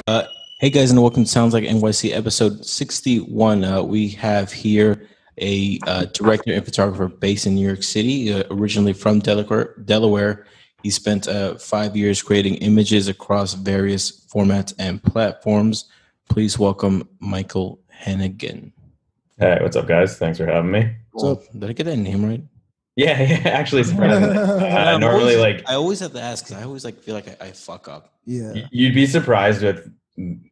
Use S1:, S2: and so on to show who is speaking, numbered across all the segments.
S1: Uh, hey guys, and welcome to Sounds Like NYC episode 61. We have here a director and photographer based in New York City, originally from Delaware. He spent 5 years creating images across various formats and platforms. Please welcome Micheal Henaghan.
S2: Hey, what's up, guys? Thanks for having me.
S1: Well, did I get that name right?
S2: Yeah, actually, surprisingly. Normally,
S1: I always have to ask because I always feel like I fuck up.
S3: Yeah.
S2: You'd be surprised with,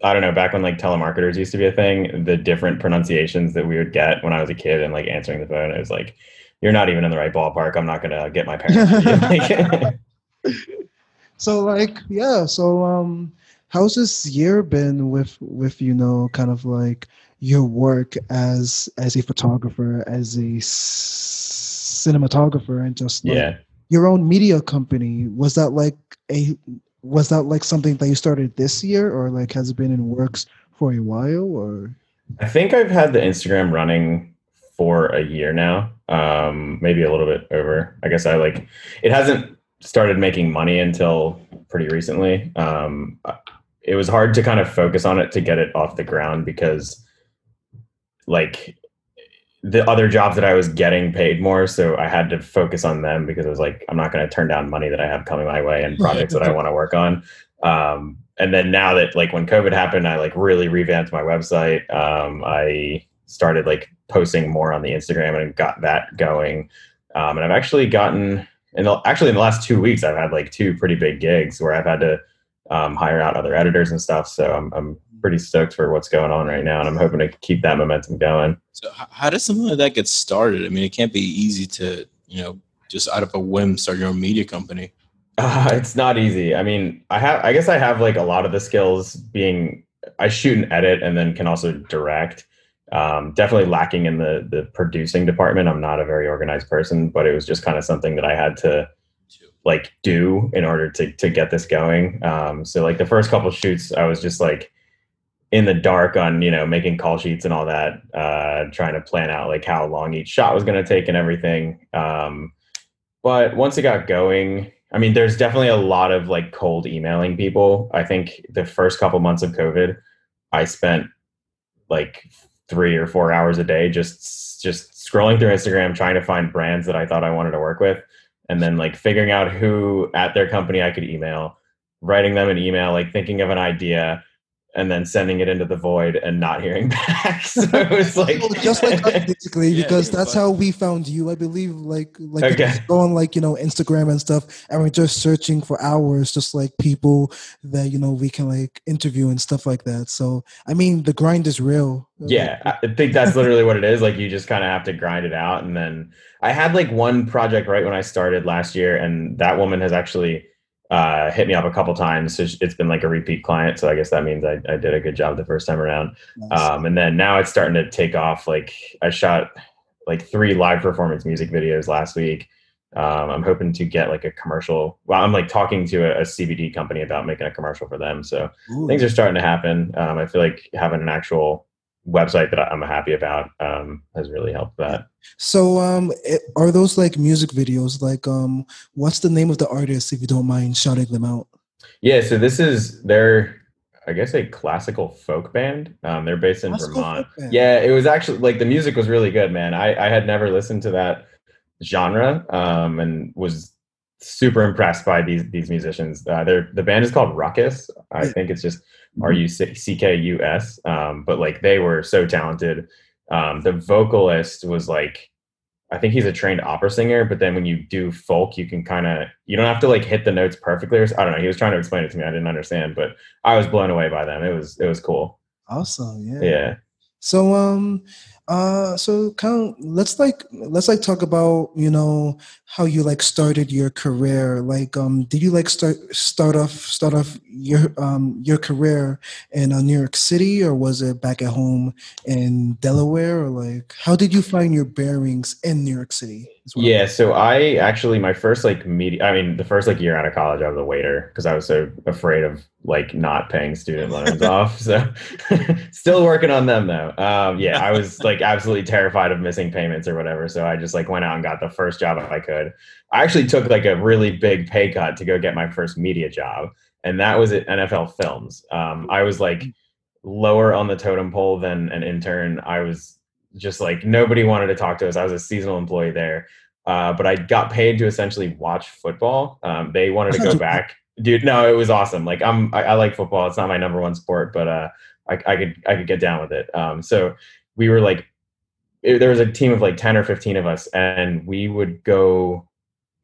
S2: I don't know, back when telemarketers used to be a thing, the different pronunciations that we would get when I was a kid and answering the phone. It was like, you're not even in the right ballpark. I'm not gonna get my parents.
S3: So how's this year been with kind of your work as a photographer, as a cinematographer, and just your own media company? Was that something that you started this year, or has it been in works for a while? Or
S2: I think I've had the Instagram running for a year now, maybe a little bit over. I guess it hasn't started making money until pretty recently. It was hard to kind of focus on it to get it off the ground because the other jobs that I was getting paid more, so I had to focus on them because I was like, I'm not going to turn down money that I have coming my way and projects that I want to work on. And then now that when COVID happened, I really revamped my website. I started posting more on the Instagram and got that going. And I've actually gotten in the last 2 weeks, I've had 2 pretty big gigs where I've had to hire out other editors and stuff. So I'm pretty stoked for what's going on right now, and I'm hoping to keep that momentum going.
S1: So how does something like that get started? I mean, it can't be easy to, just out of a whim start your own media company.
S2: It's not easy. I mean, I guess I have a lot of the skills being, I shoot and edit and then can also direct. Definitely lacking in the producing department. I'm not a very organized person, but it was just kind of something that I had to do in order to get this going. So the first couple shoots, I was just in the dark on, making call sheets and all that, trying to plan out how long each shot was going to take and everything. But once it got going, I mean, there's definitely a lot of cold emailing people. I think the first couple months of COVID, I spent 3 or 4 hours a day just scrolling through Instagram, trying to find brands that I thought I wanted to work with, and then figuring out who at their company I could email, writing them an email, thinking of an idea, and then sending it into the void and not hearing back. So it was
S3: just like us, basically, because that's how we found you, I believe.
S2: Okay.
S3: Go on Instagram and stuff, and we're just searching for hours, just people that we can interview and stuff like that. So I mean, the grind is real.
S2: Yeah, I think that's literally what it is. You just kind of have to grind it out. And then I had one project right when I started last year, and that woman has actually hit me up a couple times. So it's been a repeat client. So I guess that means I did a good job the first time around. Nice. And then now it's starting to take off. I shot 3 live performance music videos last week. I'm hoping to get a commercial. Well, I'm talking to a CBD company about making a commercial for them. So things are starting to happen. I feel having an actual website that I'm happy about has really helped that.
S3: So are those music videos? What's the name of the artist, if you don't mind shouting them out?
S2: Yeah, so they're I guess a classical folk band. They're based in Vermont. Yeah, it was actually the music was really good, man. I had never listened to that genre and was super impressed by these musicians. The band is called Ruckus. I think it's just Ruckus. But they were so talented. The vocalist was I think he's a trained opera singer, but then when you do folk, you can you don't have to hit the notes perfectly. I don't know. He was trying to explain it to me. I didn't understand, but I was blown away by them. It was cool.
S3: Awesome. Yeah.
S2: Yeah.
S3: So let's talk about how you started your career. Did you start off your career in New York City, or was it back at home in Delaware, or how did you find your bearings in New York City?
S2: Yeah, so I actually, my first the first year out of college, I was a waiter because I was so afraid of not paying student loans off. So still working on them though. Yeah, I was absolutely terrified of missing payments or whatever. So I just went out and got the first job I could. I actually took a really big pay cut to go get my first media job. and that was at NFL Films. I was like lower on the totem pole than an intern. I was just like, nobody wanted to talk to us. I was a seasonal employee there. But I got paid to essentially watch football. They wanted to go back. Dude, no, it was awesome. Like I like football. It's not my number one sport, but I could get down with it. So we were like, there was a team of like 10 or 15 of us, and we would go,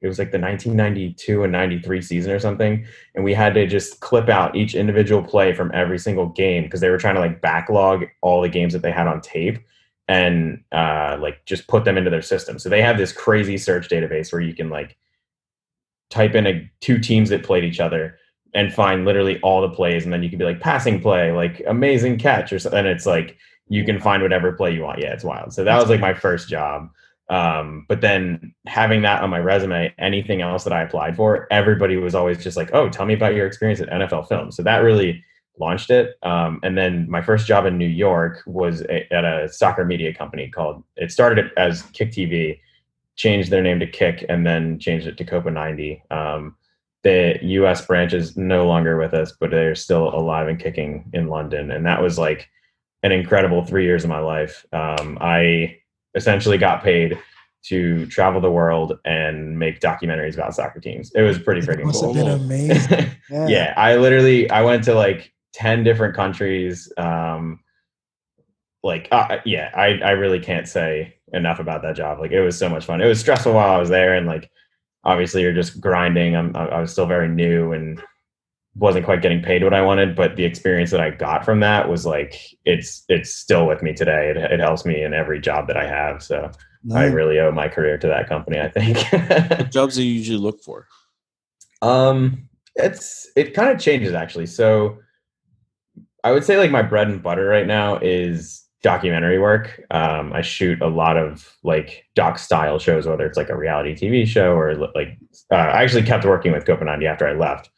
S2: it was like the 1992 and 93 season or something. And we had to just clip out each individual play from every single game, because they were trying to like backlog all the games that they had on tape and like just put them into their system. So they have this crazy search database where you can like type in two teams that played each other and find literally all the plays. And then you can be like passing play, like amazing catch or something. And it's like, you can find whatever play you want. Yeah, it's wild. So that was like my first job. But then having that on my resume, anything else that I applied for, everybody was always just like, oh, tell me about your experience at NFL Films. So that really launched it. And then my first job in New York was at a soccer media company it started as Kick TV, changed their name to Kick, and then changed it to Copa 90. The US branch is no longer with us, but they're still alive and kicking in London. And that was like an incredible 3 years of my life. I essentially got paid to travel the world and make documentaries about soccer teams. It was pretty freaking cool.
S3: Must have been amazing.
S2: Yeah, I went to like 10 different countries. I really can't say enough about that job. Like, it was so much fun. It was stressful while I was there, and like obviously you're just grinding. I was still very new and wasn't quite getting paid what I wanted, but the experience that I got from that was like, it's still with me today. It helps me in every job that I have. So I really owe my career to that company, I think.
S1: What jobs do you usually look for?
S2: It kind of changes actually. So I would say like my bread and butter right now is documentary work. I shoot a lot of like doc style shows, whether it's like a reality TV show or like, I actually kept working with Copa 90 after I left.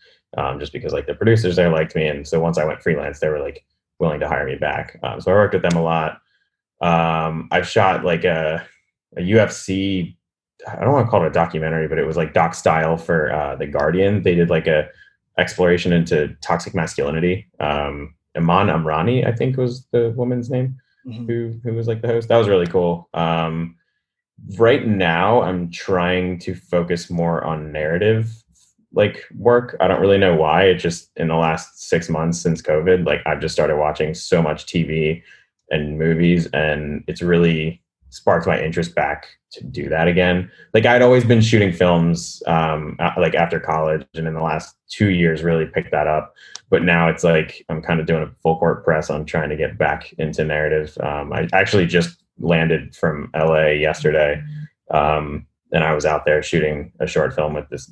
S2: Just because like the producers there liked me. And so once I went freelance, they were like willing to hire me back. So I worked with them a lot. I've shot like a UFC, I don't want to call it a documentary, but it was like doc style for The Guardian. They did like a exploration into toxic masculinity. Iman Amrani, I think was the woman's name, who was like the host. That was really cool. Right now I'm trying to focus more on narrative like work. I don't really know why. It just, in the last 6 months since COVID, like I've just started watching so much TV and movies, and it's really sparked my interest back to do that again. Like I'd always been shooting films like after college, and in the last 2 years really picked that up. But now it's like I'm kind of doing a full court press on trying to get back into narrative. I actually just landed from LA yesterday. And I was out there shooting a short film with this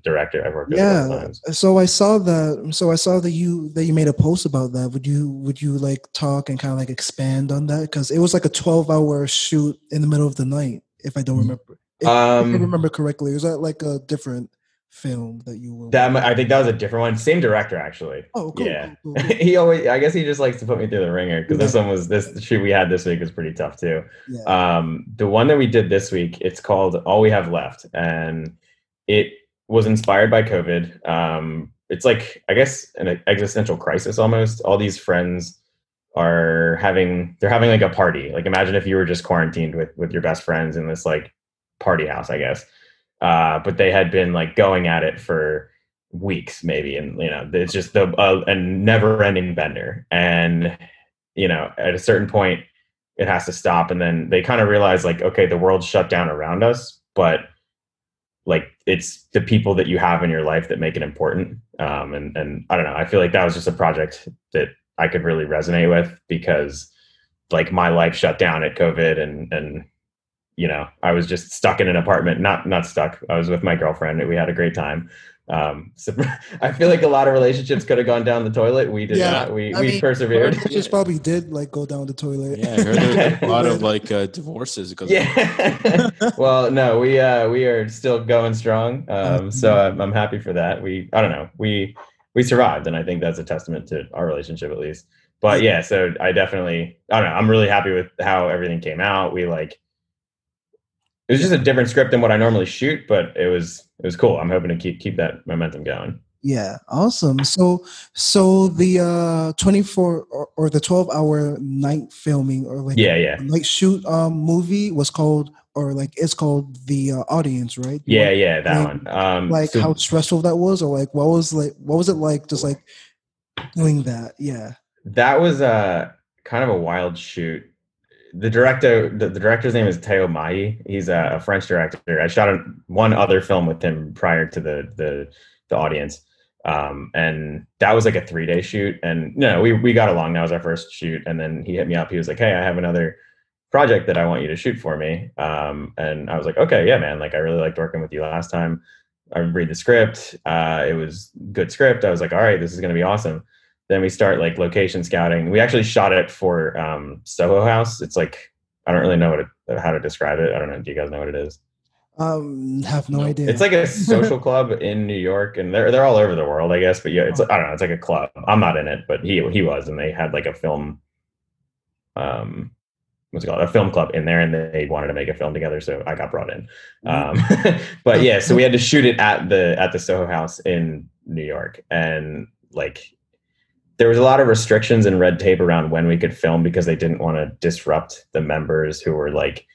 S2: director I've worked with a couple times.
S3: So I saw that. So I saw that you made a post about that. Would you like talk and kind of like expand on that? Because it was like a 12-hour shoot in the middle of the night, if I don't remember. If I remember correctly, was that like a different film that you were?
S2: I think that was a different one. Same director, actually.
S3: Oh, cool.
S2: Yeah.
S3: Cool.
S2: I guess he just likes to put me through the ringer, because this shoot we had this week was pretty tough too. Yeah. The one that we did this week, it's called All We Have Left, and it was inspired by COVID. It's like, I guess, an existential crisis almost. All these friends they're having like a party. Like imagine if you were just quarantined with your best friends in this like party house, I guess. But they had been like going at it for weeks maybe. And, it's just a never ending bender. And, at a certain point it has to stop. And then they kind of realize like, okay, the world's shut down around us, but like it's the people that you have in your life that make it important. And I don't know, I feel like that was just a project that I could really resonate with, because like my life shut down at COVID, and I was just stuck in an apartment, not stuck. I was with my girlfriend and we had a great time. So I feel like a lot of relationships could have gone down the toilet. We did not. We persevered.
S3: Just probably did like go down the toilet.
S1: Yeah, I heard there's a lot of like divorces because
S2: Well, no, we are still going strong. So I'm happy for that. We survived, and I think that's a testament to our relationship at least. But yeah, so I don't know. I'm really happy with how everything came out. It was just a different script than what I normally shoot, but it was cool. I'm hoping to keep that momentum going.
S3: Yeah, awesome. So the 24 or the 12-hour night filming or like
S2: Yeah.
S3: night shoot movie was called or like it's called The Audience, right? You want
S2: Yeah, that
S3: like
S2: one.
S3: like
S2: So
S3: how stressful that was or like what was it like just like doing that? Yeah.
S2: that was kind of a wild shoot. The director's name is Teo Mahi. He's a French director. I shot one other film with him prior to the audience, and that was like a 3-day shoot. And no, we got along. That was our first shoot, and then he hit me up. He was like, "Hey, I have another project that I want you to shoot for me." And I was like, "Okay, yeah, man. Like, I really liked working with you last time. I read the script. It was good script. I was like, all right, this is gonna be awesome." Then we start like location scouting. We actually shot it for Soho House. It's like, I don't really know how to describe it. I don't know. Do you guys know what it is?
S3: Have no
S1: Nope.
S2: It's
S3: idea.
S2: like a social club in New York, and they're all over the world, I guess. But yeah, it's I don't know. It's like a club. I'm not in it, but he was, and they had like a film, um, what's it called, a film club in there, and they wanted to make a film together, so I got brought in. Um, but yeah, so we had to shoot it at the Soho House in New York, and like there was a lot of restrictions and red tape around when we could film because they didn't want to disrupt the members who were like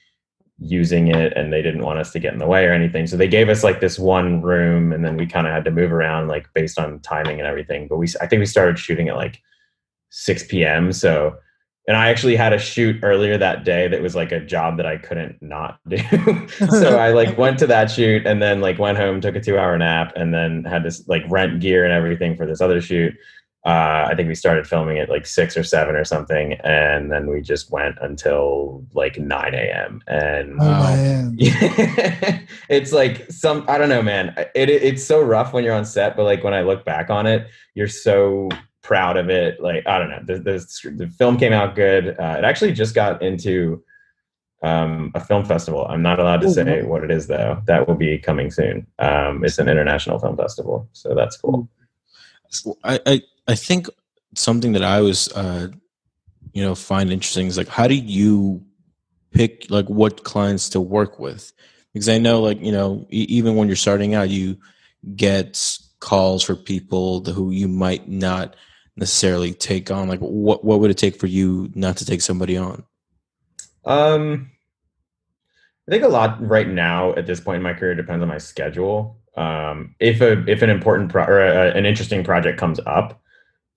S2: using it, and they didn't want us to get in the way or anything. So they gave us like this one room, and then we kind of had to move around like based on timing and everything. But I think we started shooting at like 6 p.m. So, and I actually had a shoot earlier that day that was like a job that I couldn't not do. So I like went to that shoot and then like went home, took a 2-hour nap, and then had to like rent gear and everything for this other shoot. I think we started filming at like 6 or 7 or something, and then we just went until like 9 a.m. And
S3: Oh
S1: Wow.
S3: man.
S2: it's like I don't know, man. It's so rough when you're on set, but like when I look back on it, you're so proud of it. Like, I don't know, the film came out good. It actually just got into a film festival. I'm not allowed to
S3: Oh,
S2: say
S3: wow.
S2: what it is though. That will be coming soon. It's an international film festival, so that's cool.
S1: I think something that I was find interesting is like, how do you pick like what clients to work with? Because I know like even when you're starting out, you get calls for people who you might not necessarily take on. Like what would it take for you not to take somebody on?
S2: Um, I think a lot right now at this point in my career depends on my schedule. If an important an interesting project comes up,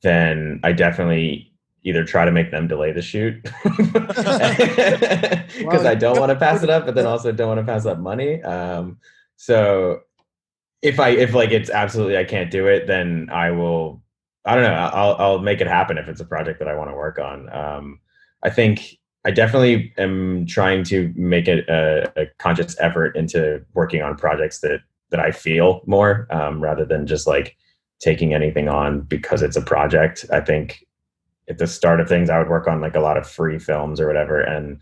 S2: then I definitely either try to make them delay the shoot
S3: Wow,
S2: because I don't want to pass it up, but then also don't want to pass up money. So if like it's absolutely I can't do it, then I will. I don't know. I'll make it happen if it's a project that I want to work on. I think I definitely am trying to make it a conscious effort into working on projects that I feel more, rather than just like taking anything on because it's a project. I think at the start of things, I would work on like a lot of free films or whatever, and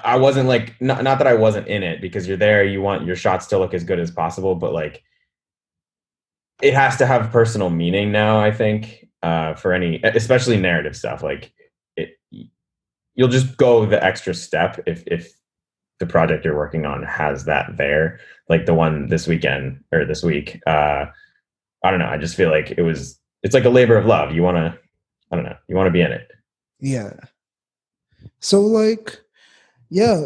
S2: I wasn't like, not that I wasn't in it, because you're there, you want your shots to look as good as possible, but like it has to have personal meaning now, I think, for any, especially narrative stuff. Like it, you'll just go the extra step if the project you're working on has that there. Like the one this weekend or this week, I don't know. I just feel like it's like a labor of love. You want to, I don't know, you want to be in it.
S3: Yeah. So like, yeah.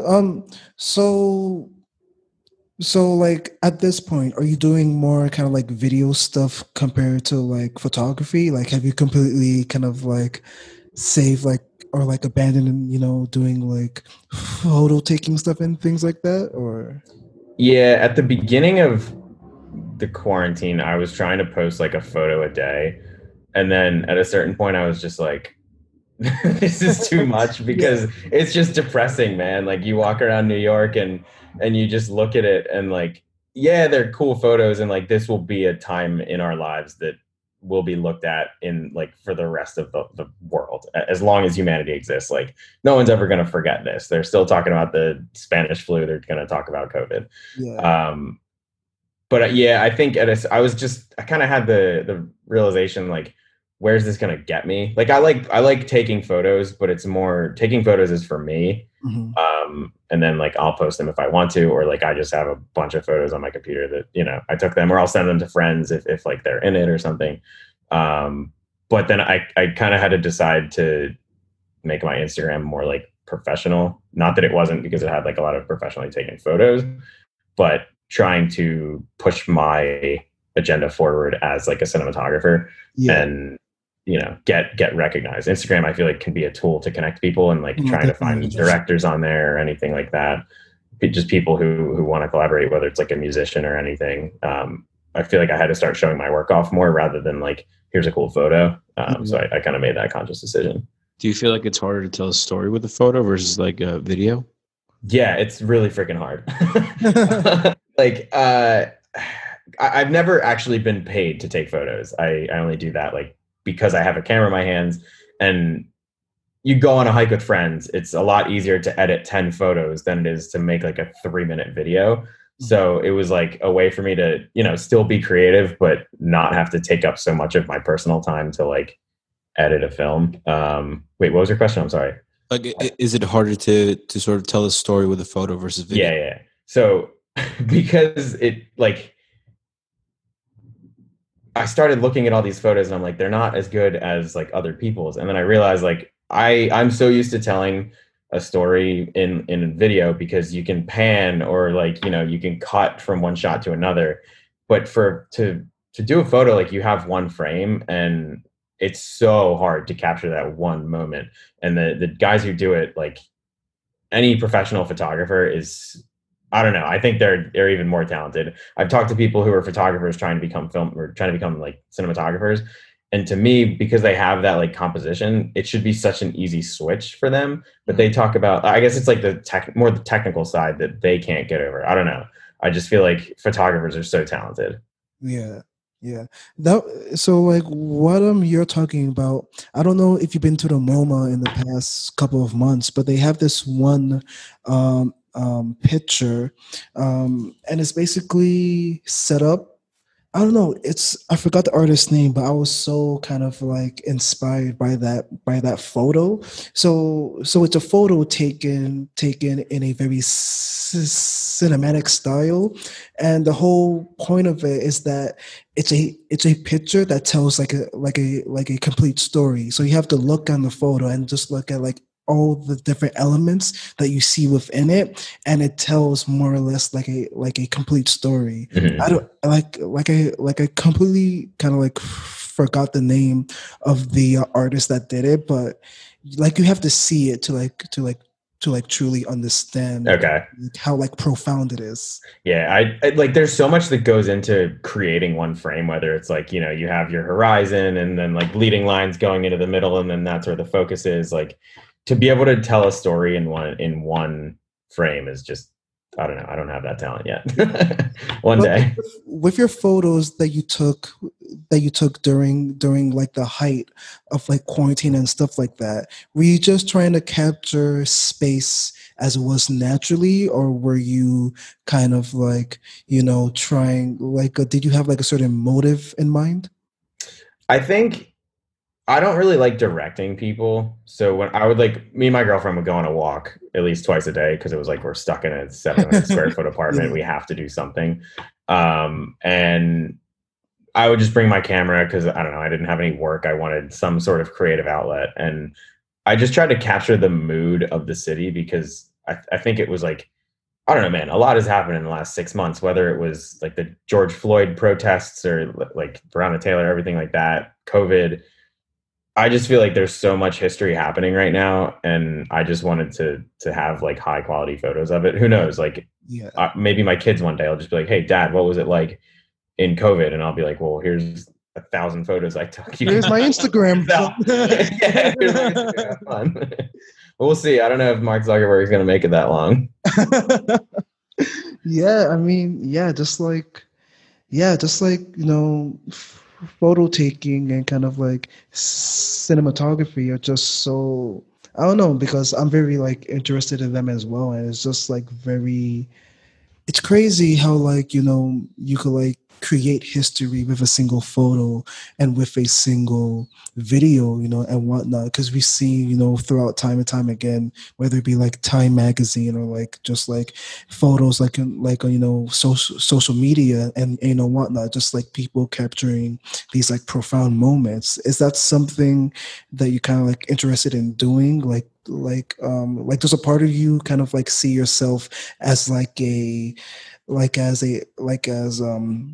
S3: So like at this point, are you doing more kind of like video stuff compared to like photography? Like, have you completely kind of like saved like or like abandoned, doing like photo taking stuff and things like that? Or
S2: Yeah. At the beginning of the quarantine, I was trying to post like a photo a day. And then at a certain point, I was just like, this is too much,
S3: yeah,
S2: because it's just depressing, man. Like you walk around New York and you just look at it and like, yeah, they're cool photos, and like this will be a time in our lives that will be looked at in like for the rest of the world as long as humanity exists. Like no one's ever going to forget this. They're still talking about the Spanish flu. They're going to talk about COVID.
S3: yeah,
S2: Um, but yeah, I think I kind of had the realization like, where's this gonna get me? Like I like taking photos, but it's more taking photos is for me. And then like I'll post them if I want to, or like I just have a bunch of photos on my computer that, you know, I took them, or I'll send them to friends if like they're in it or something. But then I kind of had to decide to make my Instagram more like professional. Not that it wasn't, because it had like a lot of professionally taken photos, but trying to push my agenda forward as like a cinematographer and, you know, get recognized. Instagram, I feel like, can be a tool to connect people and like trying to find directors on there or anything like that. Just people who want to collaborate, whether it's like a musician or anything. I feel like I had to start showing my work off more rather than like, here's a cool photo. So I kind of made that conscious decision.
S1: Do you feel like it's harder to tell a story with a photo versus like a video?
S2: Yeah, it's really freaking hard. Like, I've never actually been paid to take photos. I only do that like because I have a camera in my hands, and you go on a hike with friends. It's a lot easier to edit 10 photos than it is to make like a 3-minute video. So it was like a way for me to, you know, still be creative, but not have to take up so much of my personal time to like edit a film. Wait, what was your question? I'm sorry.
S1: Like, is it harder to sort of tell a story with a photo versus video?
S2: Yeah. So because it like, I started looking at all these photos and I'm like, they're not as good as like other people's. And then I realized like I'm so used to telling a story in video, because you can pan, or like, you know, you can cut from one shot to another. But to do a photo, like you have one frame, and it's so hard to capture that one moment. And the guys who do it, like any professional photographer is, I don't know, I think they're even more talented. I've talked to people who are photographers trying to become like cinematographers. And to me, because they have that like composition, it should be such an easy switch for them. But they talk about, I guess it's like the technical side that they can't get over. I don't know. I just feel like photographers are so talented.
S3: Yeah. So like what you're talking about, I don't know if you've been to the MoMA in the past couple of months, but they have this one picture, and it's basically set up. I don't know. I forgot the artist's name, but I was so kind of like inspired by that photo. So it's a photo taken in a very cinematic style, and the whole point of it is that it's a picture that tells like a complete story. So you have to look on the photo and just look at like all the different elements that you see within it, and it tells more or less like a complete story. I don't I completely kind of like forgot the name of the artist that did it, but like you have to see it to truly understand how like profound it is.
S2: Yeah, I like there's so much that goes into creating one frame, whether it's like, you know, you have your horizon and then like leading lines going into the middle, and then that's where the focus is. Like, to be able to tell a story in one frame is just, I don't know. I don't have that talent yet. One day.
S3: With your photos that you took during like the height of like quarantine and stuff like that, were you just trying to capture space as it was naturally, or were you kind of like, you know, trying like did you have like a certain motive in mind?
S2: I think I don't really like directing people. So when I would like, me and my girlfriend would go on a walk at least twice a day, because it was like, we're stuck in a 700 square foot apartment. We have to do something. And I would just bring my camera because, I don't know, I didn't have any work. I wanted some sort of creative outlet. And I just tried to capture the mood of the city, because I think it was like, I don't know, man, a lot has happened in the last 6 months, whether it was like the George Floyd protests or like Breonna Taylor, everything like that, COVID. I just feel like there's so much history happening right now, and I just wanted to have like high quality photos of it. Who knows? Like, maybe my kids one day, I'll just be like, "Hey, Dad, what was it like in COVID?" And I'll be like, "Well, here's 1,000 photos I took."
S3: Here's my Instagram.
S2: Yeah, here's my Instagram. Fun. We'll see. I don't know if Mark Zuckerberg is going to make it that long.
S3: Yeah, I mean, just like you know, photo taking and kind of like cinematography are just so, I don't know, because I'm very like interested in them as well, and it's just like very It's crazy how like, you could like create history with a single photo and with a single video, and whatnot. Because we see, throughout time and time again, whether it be like Time magazine or like just like photos like on, social media and whatnot, just like people capturing these like profound moments. Is that something that you kind of like interested in doing? Like does a part of you kind of like see yourself as like a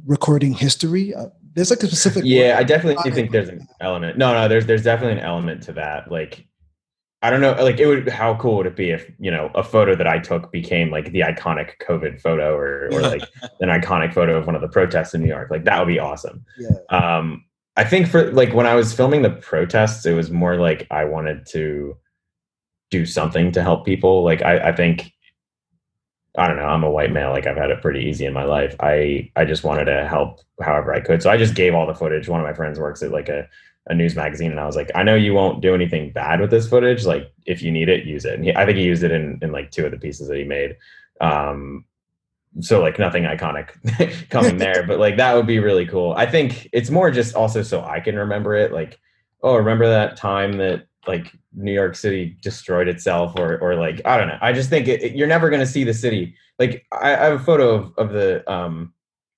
S3: recording history? There's like a specific
S2: Yeah, I
S3: word.
S2: definitely think there's an element. No, there's definitely an element to that. Like, I don't know, like how cool would it be if, a photo that I took became like the iconic COVID photo or like an iconic photo of one of the protests in New York? Like that would be awesome.
S3: Yeah.
S2: I think for like when I was filming the protests, it was more like I wanted to do something to help people. Like I think, I don't know, I'm a white male, like I've had it pretty easy in my life. I just wanted to help however I could. So I just gave all the footage. One of my friends works at like a news magazine, and I was like, I know you won't do anything bad with this footage. Like if you need it, use it. And I think he used it in like two of the pieces that he made. So like nothing iconic coming there, but like that would be really cool. I think it's more just also so I can remember it. Like, oh, remember that time that like New York City destroyed itself, or like I don't know. I just think you're never going to see the city. Like I have a photo of the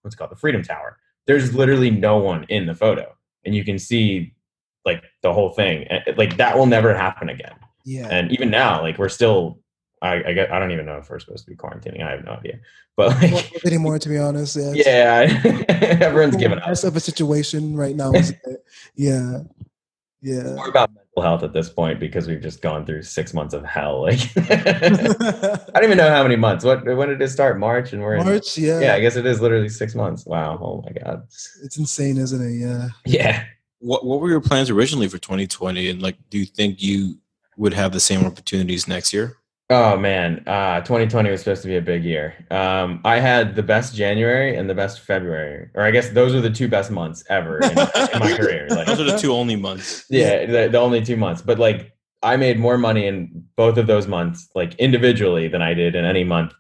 S2: what's it called, the Freedom Tower. There's literally no one in the photo, and you can see like the whole thing. Like that will never happen again.
S3: Yeah.
S2: And even now, like we're still. I don't even know if we're supposed to be quarantining. I have no idea. But like
S3: Not anymore, to be honest.
S2: everyone's giving up.
S3: Mess of a situation right now, isn't it? Yeah.
S2: It's more about mental health at this point because we've just gone through 6 months of hell. Like I don't even know how many months. When did it start? March, and we're
S3: March.
S2: in, yeah. I guess it is literally 6 months. Wow. Oh my god.
S3: It's insane, isn't it? Yeah.
S2: Yeah.
S1: What were your plans originally for 2020, and like, do you think you would have the same opportunities next year?
S2: Oh man, 2020 was supposed to be a big year. I had the best January and the best February, or I guess those are the two best months ever in my career. Like,
S1: those are the two only months.
S2: Yeah, the only 2 months. But like, I made more money in both of those months, like individually, than I did in any month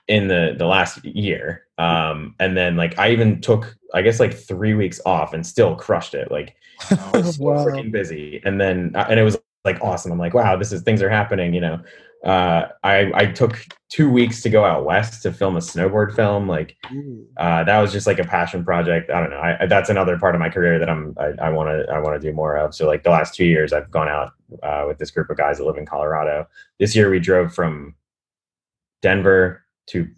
S2: in the last year. And then like I even took, I guess, like 3 weeks off and still crushed it. Like I was so freaking busy, and then and it was like awesome. I'm like, wow, things are happening. I took 2 weeks to go out west to film a snowboard film. Like that was just like a passion project. I don't know. That's another part of my career that I want to do more of. So like the last 2 years, I've gone out with this group of guys that live in Colorado. This year we drove from Denver to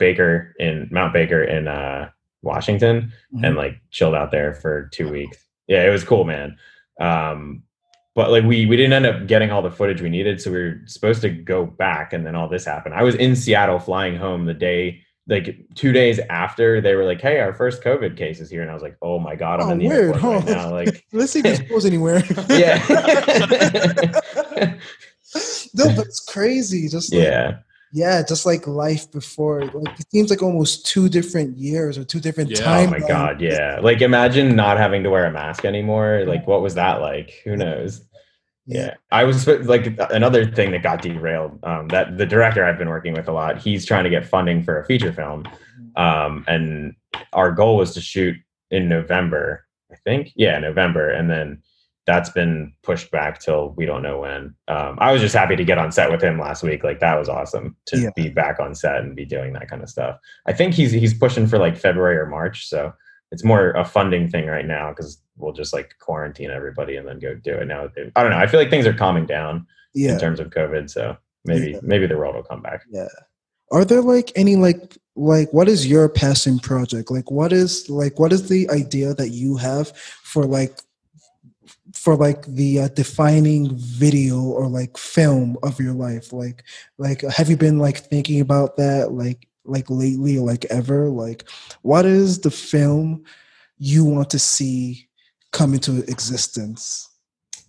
S2: Mount Baker in Washington, and like chilled out there for 2 weeks. Yeah, it was cool, man. But like we didn't end up getting all the footage we needed, so we were supposed to go back, and then all this happened. I was in Seattle flying home the day, like 2 days after they were like, "Hey, our first COVID case is here," and I was like, "Oh my god, I'm in the airport right now." Like,
S3: let's see if this goes anywhere.
S2: Yeah.
S3: No, but it's crazy. Just like, just like life before. Like it seems like almost 2 different years or 2 different timelines.
S2: Oh my god, yeah. Like imagine not having to wear a mask anymore. Like what was that like? Who knows? Yeah. I was like, another thing that got derailed, that the director I've been working with a lot, he's trying to get funding for a feature film. And our goal was to shoot in November, I think. Yeah, November. And then that's been pushed back till we don't know when. I was just happy to get on set with him last week. Like that was awesome to be back on set and be doing that kind of stuff. I think he's pushing for like February or March. So it's more a funding thing right now because we'll just like quarantine everybody and then go do it. Now, I don't know. I feel like things are calming down in terms of COVID. So maybe the world will come back.
S3: Yeah. Are there like any like what is your passion project? What is the idea that you have for the defining video or like film of your life? Like have you been like thinking about that like lately or like ever? Like what is the film you want to see come into existence?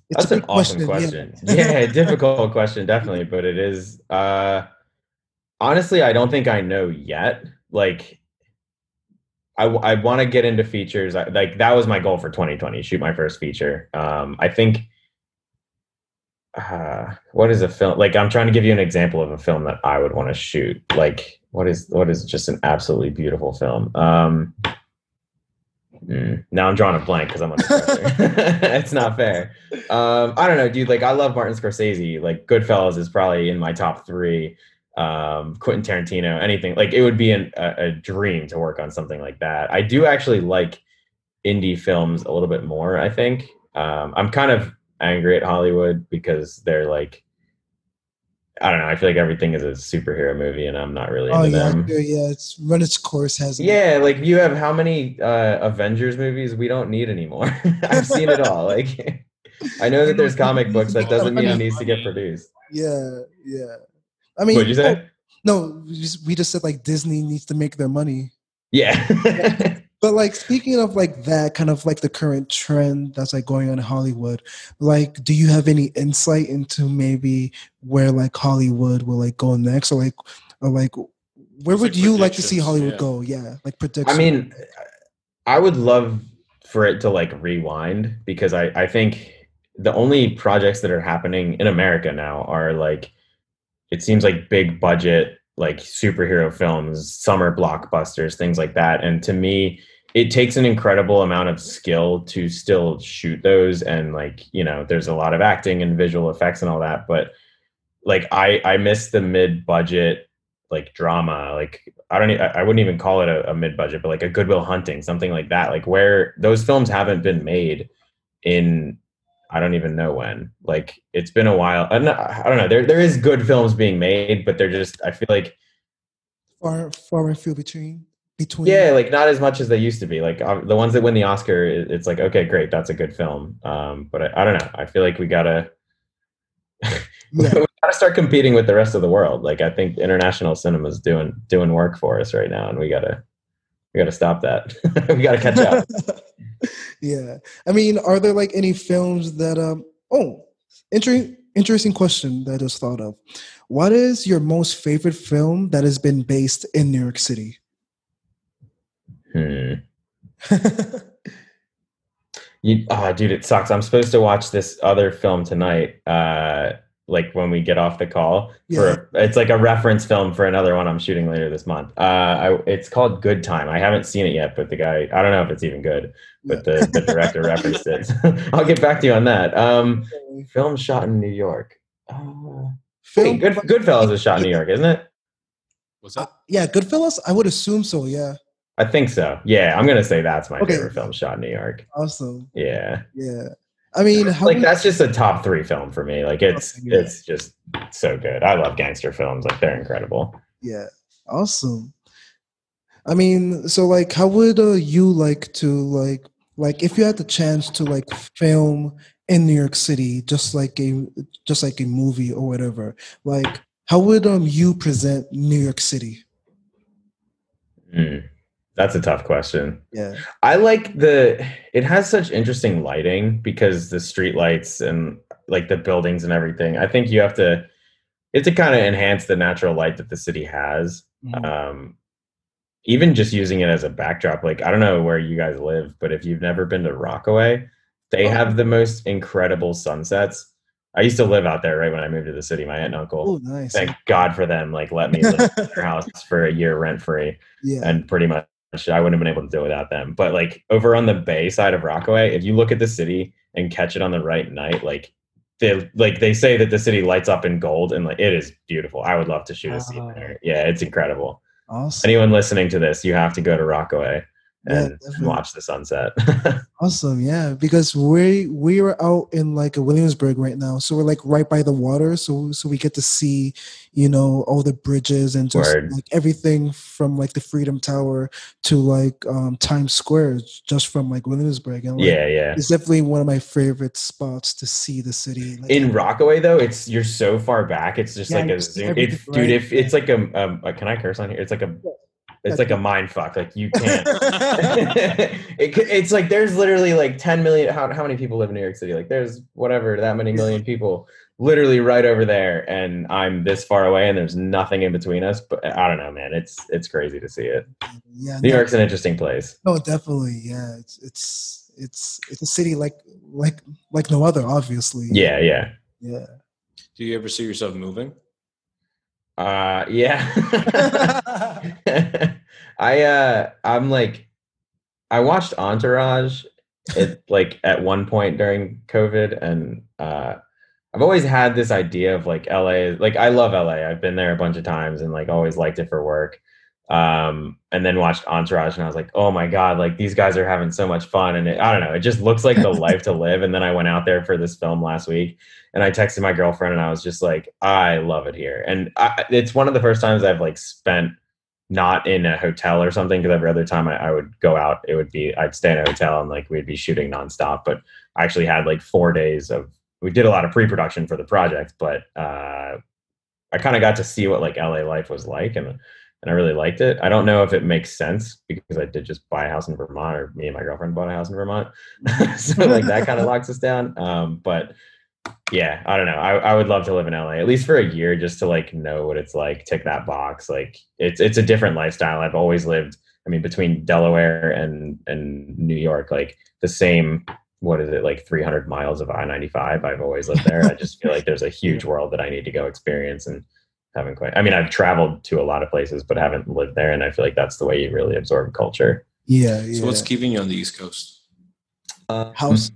S2: That's an awesome question. Yeah, difficult question, definitely, but it is honestly, I don't think I know yet. Like I want to get into features. Like that was my goal for 2020, shoot my first feature. I think what is a film? Like, I'm trying to give you an example of a film that I would want to shoot. Like, what is just an absolutely beautiful film? Now I'm drawing a blank because I'm under pressure. It's not fair. I don't know, dude. Like, I love Martin Scorsese. Like, Goodfellas is probably in my top three. Quentin Tarantino, anything. Like, it would be a dream to work on something like that. I do actually like indie films a little bit more, I think. I'm kind of angry at Hollywood because they're like, I don't know, I feel like everything is a superhero movie and I'm not really
S3: Oh
S2: into
S3: yeah,
S2: them.
S3: yeah, it's run its course, hasn't
S2: Yeah, like you have how many Avengers movies we don't need anymore? I've seen it all. Like I know that there's comic books, that doesn't mean it needs to get produced.
S3: Yeah, yeah. I
S2: What'd
S3: mean,
S2: you say?
S3: no, we just said like Disney needs to make their money.
S2: Yeah.
S3: But like speaking of like that kind of like the current trend that's like going on in Hollywood, like do you have any insight into maybe where like Hollywood will like go next, or like where
S1: It's
S3: would
S1: like
S3: you like to see
S1: predictions,
S3: Hollywood
S1: yeah.
S3: go? Yeah, like
S2: I
S3: prediction.
S2: mean, I would love for it to like rewind because I think the only projects that are happening in America now are like, it seems like big budget, like superhero films, summer blockbusters, things like that. And to me, it takes an incredible amount of skill to still shoot those. And like, you know, there's a lot of acting and visual effects and all that. But like, I miss the mid budget, like drama. Like, I wouldn't even call it a mid budget, but like a Good Will Hunting, something like that, like where those films haven't been made in, I don't even know when. Like, it's been a while. I don't know. There is good films being made, but they're just, I feel like,
S3: Far and few between.
S2: yeah, like not as much as they used to be. Like the ones that win the Oscar, it's like, okay, great, that's a good film. But I don't know. I feel like we gotta we
S3: Yeah.
S2: gotta start competing with the rest of the world. Like, I think international cinema is doing work for us right now, and we gotta stop that. We gotta catch up.
S3: Yeah. I mean, are there like any films that oh, interesting question that I just thought of. What is your most favorite film that has been based in New York City?
S2: Hmm. Dude, it sucks. I'm supposed to watch this other film tonight. Like when we get off the call,
S3: Yeah.
S2: it's like a reference film for another one I'm shooting later this month. It's called Good Time. I haven't seen it yet, but the guy, I don't know if it's even good,
S3: Yeah.
S2: but the director referenced it. I'll get back to you on that. Film shot in New York. Wait,
S3: Film.
S2: Goodfellas is shot in New York, isn't it?
S1: What's that?
S3: Yeah, Goodfellas. I would assume so. Yeah.
S2: I think so. Yeah, I'm gonna say that's my
S3: Okay.
S2: favorite film shot in New York.
S3: Awesome.
S2: Yeah.
S3: Yeah. I mean, how
S2: Like,
S3: would,
S2: that's just a top 3 film for me. Like, it's
S3: yeah.
S2: it's just so good. I love gangster films. Like, they're incredible.
S3: Yeah. Awesome. I mean, so like, how would you like to like if you had the chance to like film in New York City, just like a movie or whatever, like how would you present New York City?
S2: That's a tough question.
S3: Yeah.
S2: I like it has such interesting lighting because the street lights and like the buildings and everything. I think you have to kind of enhance the natural light that the city has.
S3: Mhm.
S2: Even just using it as a backdrop. Like, I don't know where you guys live, but if you've never been to Rockaway, they have the most incredible sunsets. I used to live out there right when I moved to the city. My aunt and
S3: Oh,
S2: uncle,
S3: nice.
S2: thank God for them, like let me live in their house for a year rent free.
S3: Yeah.
S2: And pretty much I wouldn't have been able to do it without them. But like over on the bay side of Rockaway, if you look at the city and catch it on the right night, like they say that the city lights up in gold, and like it is beautiful. I would love to shoot a scene there. Yeah, it's incredible.
S3: Awesome.
S2: Anyone listening to this, you have to go to Rockaway and
S3: definitely.
S2: watch the sunset.
S3: Awesome, yeah, because we are out in like a Williamsburg right now, so we're like right by the water, so we get to see, all the bridges and just
S2: Word.
S3: like everything from like the Freedom Tower to like Times Square, just from like Williamsburg, and like,
S2: Yeah.
S3: it's definitely one of my favorite spots to see the city. Like,
S2: In Rockaway though, you're so far back. It's just like
S3: you
S2: a
S3: see
S2: zoom.
S3: everything,
S2: Dude,
S3: right?
S2: if it's like can I curse on here? It's like a mind fuck. Like, you can't. It's like there's literally like 10 million. How many people live in New York City? Like, there's whatever, that many million people literally right over there, and I'm this far away, and there's nothing in between us. But I don't know, man. It's crazy to see it.
S3: Yeah,
S2: New York's an interesting place.
S3: no, definitely, yeah. It's a city like no other, obviously.
S2: Yeah.
S3: Yeah.
S1: Do you ever see yourself moving?
S2: Yeah. I'm like, I watched Entourage at one point during COVID, and I've always had this idea of like LA. Like, I love LA. I've been there a bunch of times and like always liked it for work. And then watched Entourage, and I was like, oh my God, like these guys are having so much fun. And I don't know, it just looks like the life to live. And then I went out there for this film last week, and I texted my girlfriend, and I was just like, I love it here. And it's one of the first times I've like spent not in a hotel or something, because every other time I would go out, I'd stay in a hotel and like we'd be shooting nonstop. But I actually had like 4 days we did a lot of pre-production for the project, but I kind of got to see what like LA life was like, and I really liked it. I don't know if it makes sense because I did just buy a house in Vermont, or me and my girlfriend bought a house in Vermont. So like that kind of locks us down. But yeah, I don't know. I would love to live in LA at least for a year, just to like know what it's like, tick that box. Like it's a different lifestyle. I've always lived, I mean, between Delaware and New York, like the same, what is it, like 300 miles of I-95. I've always lived there. I just feel like there's a huge world that I need to go experience, and haven't quite. I mean, I've traveled to a lot of places, but haven't lived there. And I feel like that's the way you really absorb culture.
S3: Yeah.
S1: So what's keeping you on the East Coast?
S3: House.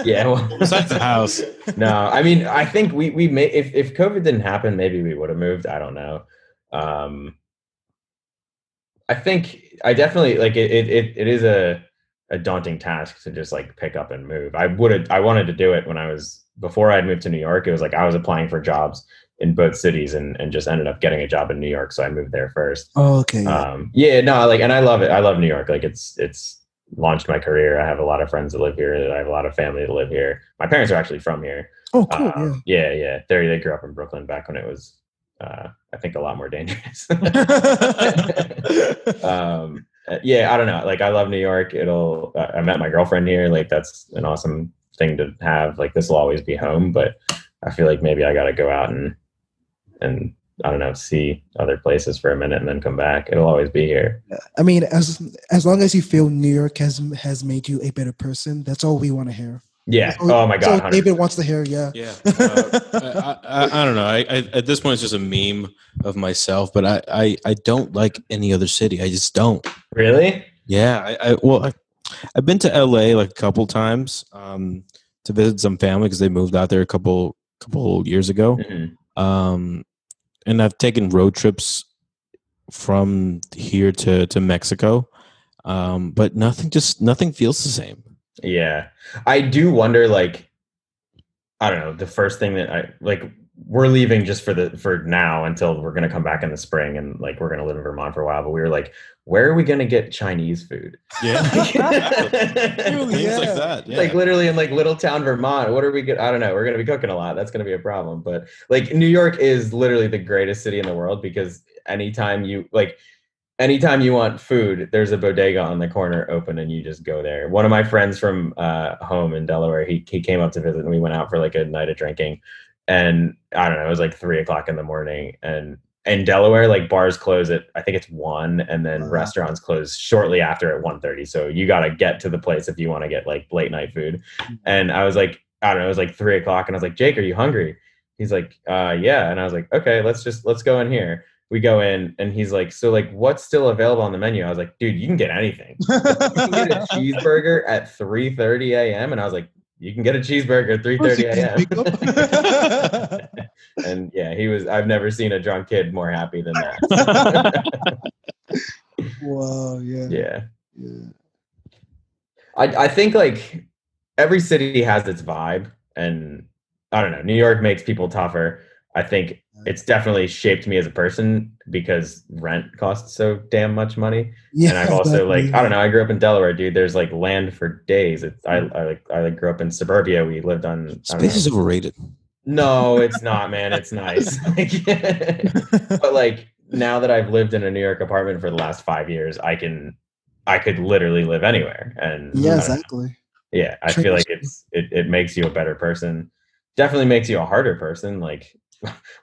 S2: Yeah. Well,
S1: besides the house.
S2: No, I mean, I think we may, if COVID didn't happen, maybe we would have moved. I don't know. I think I definitely like it is a daunting task to just like pick up and move. I wanted to do it before I had moved to New York. It was like I was applying for jobs in both cities, and just ended up getting a job in New York. So I moved there first.
S3: Oh, okay.
S2: Yeah, no, like, and I love it. I love New York. Like it's launched my career. I have a lot of friends that live here. I have a lot of family that live here. My parents are actually from here.
S3: Oh, cool.
S2: Yeah. They grew up in Brooklyn back when it was, I think, a lot more dangerous. Yeah, I don't know. Like, I love New York. I met my girlfriend here. Like, that's an awesome thing to have. Like, this will always be home, but I feel like maybe I got to go out and I don't know, see other places for a minute and then come back. It'll always be here.
S3: I mean, as long as you feel New York has made you a better person, that's all we want to hear.
S2: Yeah. Oh my God.
S3: So David wants to hear. Yeah.
S1: Yeah. I don't know. I at this point it's just a meme of myself, but I don't like any other city. I just don't.
S2: Really?
S1: Yeah. I've been to LA like a couple times to visit some family because they moved out there a couple years ago.
S2: Mm-hmm.
S1: And I've taken road trips from here to Mexico, but nothing feels the same.
S2: Yeah, I do wonder. Like, I don't know. The first thing that we're leaving just for now until we're gonna come back in the spring, and like we're gonna live in Vermont for a while. But we were like, where are we gonna get Chinese food?
S1: Yeah, things like that. Yeah.
S2: Like literally in like little town Vermont. What are we I don't know. We're gonna be cooking a lot. That's gonna be a problem. But like New York is literally the greatest city in the world, because anytime you want food, there's a bodega on the corner open, and you just go there. One of my friends from home in Delaware, he came up to visit, and we went out for like a night of drinking. And I don't know, it was like 3:00 in the morning. And in Delaware, like bars close at, I think it's 1, and then restaurants close shortly after at 1:30. So you got to get to the place if you want to get like late night food. And I was like, I don't know, it was like 3:00, and I was like, Jake, are you hungry? He's like, yeah. And I was like, okay, let's go in here. We go in, and he's like, so like, what's still available on the menu? I was like, dude, you can get anything. You can get a cheeseburger at 3:30 a.m. And I was like, you can get a cheeseburger at 3:30 a.m. And yeah, I've never seen a drunk kid more happy than that.
S3: Wow. Yeah.
S2: I think like every city has its vibe, and I don't know, New York makes people tougher. I think it's definitely shaped me as a person because rent costs so damn much money. Yeah, and I've also like, I don't know, I grew up in Delaware, dude. There's like land for days. I grew up in suburbia. We lived on
S1: space is overrated.
S2: No, it's not, man. It's nice. But like now that I've lived in a New York apartment for the last 5 years, I could literally live anywhere. And
S3: yeah, exactly.
S2: Yeah, I feel like it makes you a better person. Definitely makes you a harder person. Like,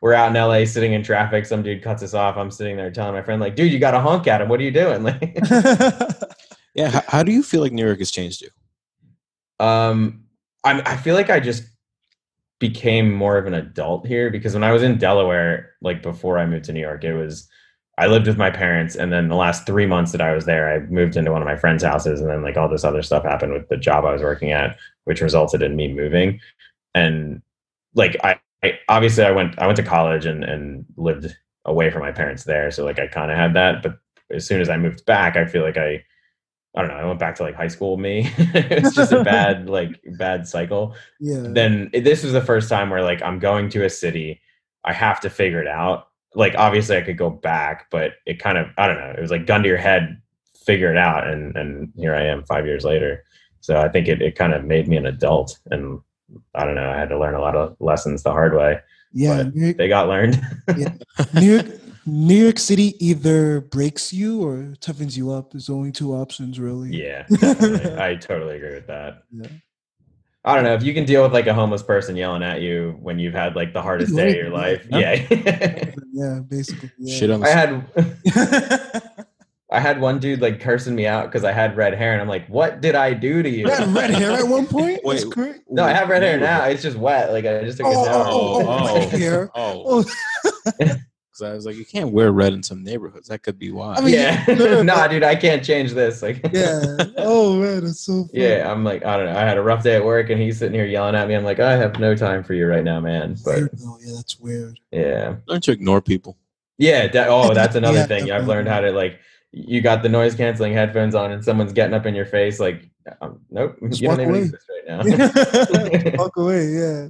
S2: we're out in LA sitting in traffic. Some dude cuts us off. I'm sitting there telling my friend, like, dude, you got to honk at him. What are you doing? Like,
S1: yeah. How do you feel like New York has changed you?
S2: I feel like I just became more of an adult here, because when I was in Delaware, like before I moved to New York, I lived with my parents, and then the last 3 months that I was there, I moved into one of my friends' houses, and then like all this other stuff happened with the job I was working at, which resulted in me moving. And like I obviously I went to college and lived away from my parents there, so like I kind of had that. But as soon as I moved back, I feel like I don't know, I went back to like high school me. It's just a bad cycle.
S3: Yeah.
S2: Then this was the first time where like I'm going to a city, I have to figure it out. Like obviously I could go back, but it kind of, I don't know, it was like gun to your head, figure it out, and here I am 5 years later. So I think it kind of made me an adult, and I don't know, I had to learn a lot of lessons the hard way.
S3: Yeah,
S2: they got learned.
S3: Yeah. New York City either breaks you or toughens you up. There's only two options, really.
S2: Yeah, definitely. I totally agree with that. Yeah. I don't know if you can deal with like a homeless person yelling at you when you've had like the hardest day of your life. Yeah.
S3: Yeah, basically. Yeah.
S1: Shit on the
S2: I had one dude like cursing me out because I had red hair, and I'm like, "What did I do to you?"
S3: You had red hair at one point?
S1: Wait,
S2: no, I have red hair now. It's just wet. Like I just took a shower.
S1: Because I was like, you can't wear red in some neighborhoods. That could be why.
S2: I mean, yeah. Nah, dude, I can't change this. Like,
S3: yeah. Oh man, it's so funny.
S2: Yeah, I'm like, I don't know. I had a rough day at work, and he's sitting here yelling at me. I'm like, I have no time for you right now, man. But
S3: yeah, that's weird.
S2: Yeah.
S1: Learn to ignore people.
S2: Yeah. That's another thing. I've learned how to like. You got the noise canceling headphones on, and someone's getting up in your face. Like, nope,
S3: just
S2: you
S3: walk
S2: don't even
S3: away.
S2: exist right now.
S3: Walk away. Yeah.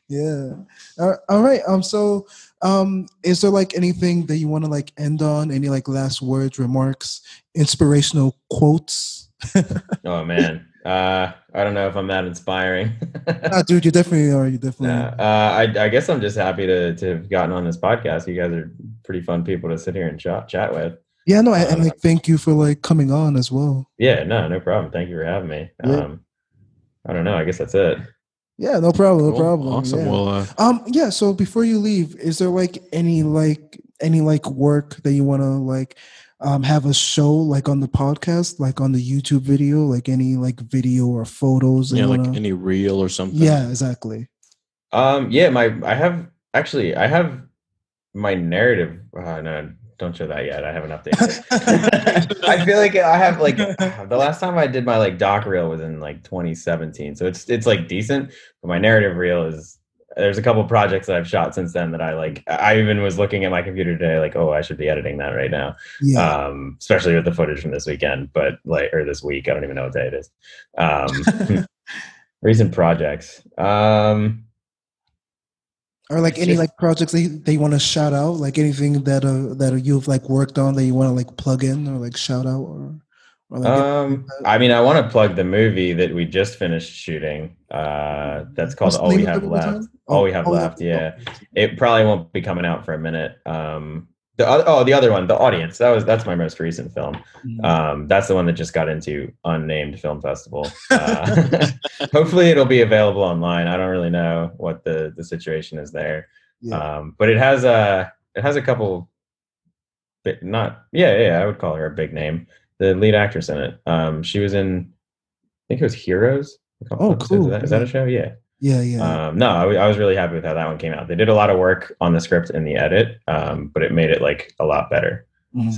S3: Yeah. All right. So, is there like anything that you want to like end on? Any like last words, remarks, inspirational quotes?
S2: Oh man, I don't know if I'm that inspiring.
S3: Dude, you definitely are. You definitely are.
S2: I guess I'm just happy to have gotten on this podcast. You guys are pretty fun people to sit here and chat with.
S3: Yeah, no, and like thank you for like coming on as well.
S2: Yeah, no problem. Thank you for having me. Yeah. I don't know. I guess that's it.
S3: Yeah, no problem. No problem.
S1: Awesome.
S3: Yeah. Well, so before you leave, is there like any work that you want to like have a show like on the podcast, like on the YouTube video, like any like video or photos?
S1: Yeah, like any reel or something.
S3: Yeah, exactly.
S2: Yeah, I have my narrative. No, don't show that yet. I haven't updated it. I feel like I have like the last time I did my like doc reel was in like 2017. So it's like decent, but my narrative reel there's a couple projects that I've shot since then that I even was looking at my computer today, like, oh, I should be editing that right now. Yeah. Especially with the footage from this weekend, or this week, I don't even know what day it is. Recent projects.
S3: Or like any like projects that you want to shout out, like anything that you've like worked on that you want to like plug in or like shout out or like
S2: I mean, I want to plug the movie that we just finished shooting. That's called All We Have Left. All We Have Left. Yeah, it probably won't be coming out for a minute. The other one, The Audience. That's my most recent film. That's the one that just got into unnamed film festival. Hopefully, it'll be available online. I don't really know what the situation is there. Yeah. But it has a couple. I would call her a big name. The lead actress in it. She was in, I think it was Heroes.
S3: Oh, cool.
S2: Is that a show? Yeah.
S3: Yeah.
S2: No, I was really happy with how that one came out. They did a lot of work on the script and the edit, but it made it like a lot better.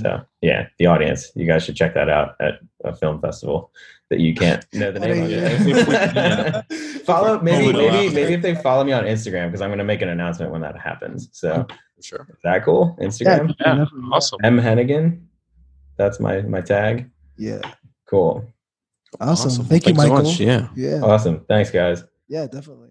S2: So yeah, The Audience. You guys should check that out at a film festival that you can't know the name of. Follow maybe if they follow me on Instagram, because I'm going to make an announcement when that happens. So
S1: sure,
S2: is that cool? Instagram.
S1: Yeah. Awesome.
S2: M Henaghan. That's my tag.
S3: Yeah.
S2: Cool.
S3: Awesome. Thank you, Michael.
S1: So much. Yeah.
S3: Yeah.
S2: Awesome. Thanks, guys.
S3: Yeah, definitely.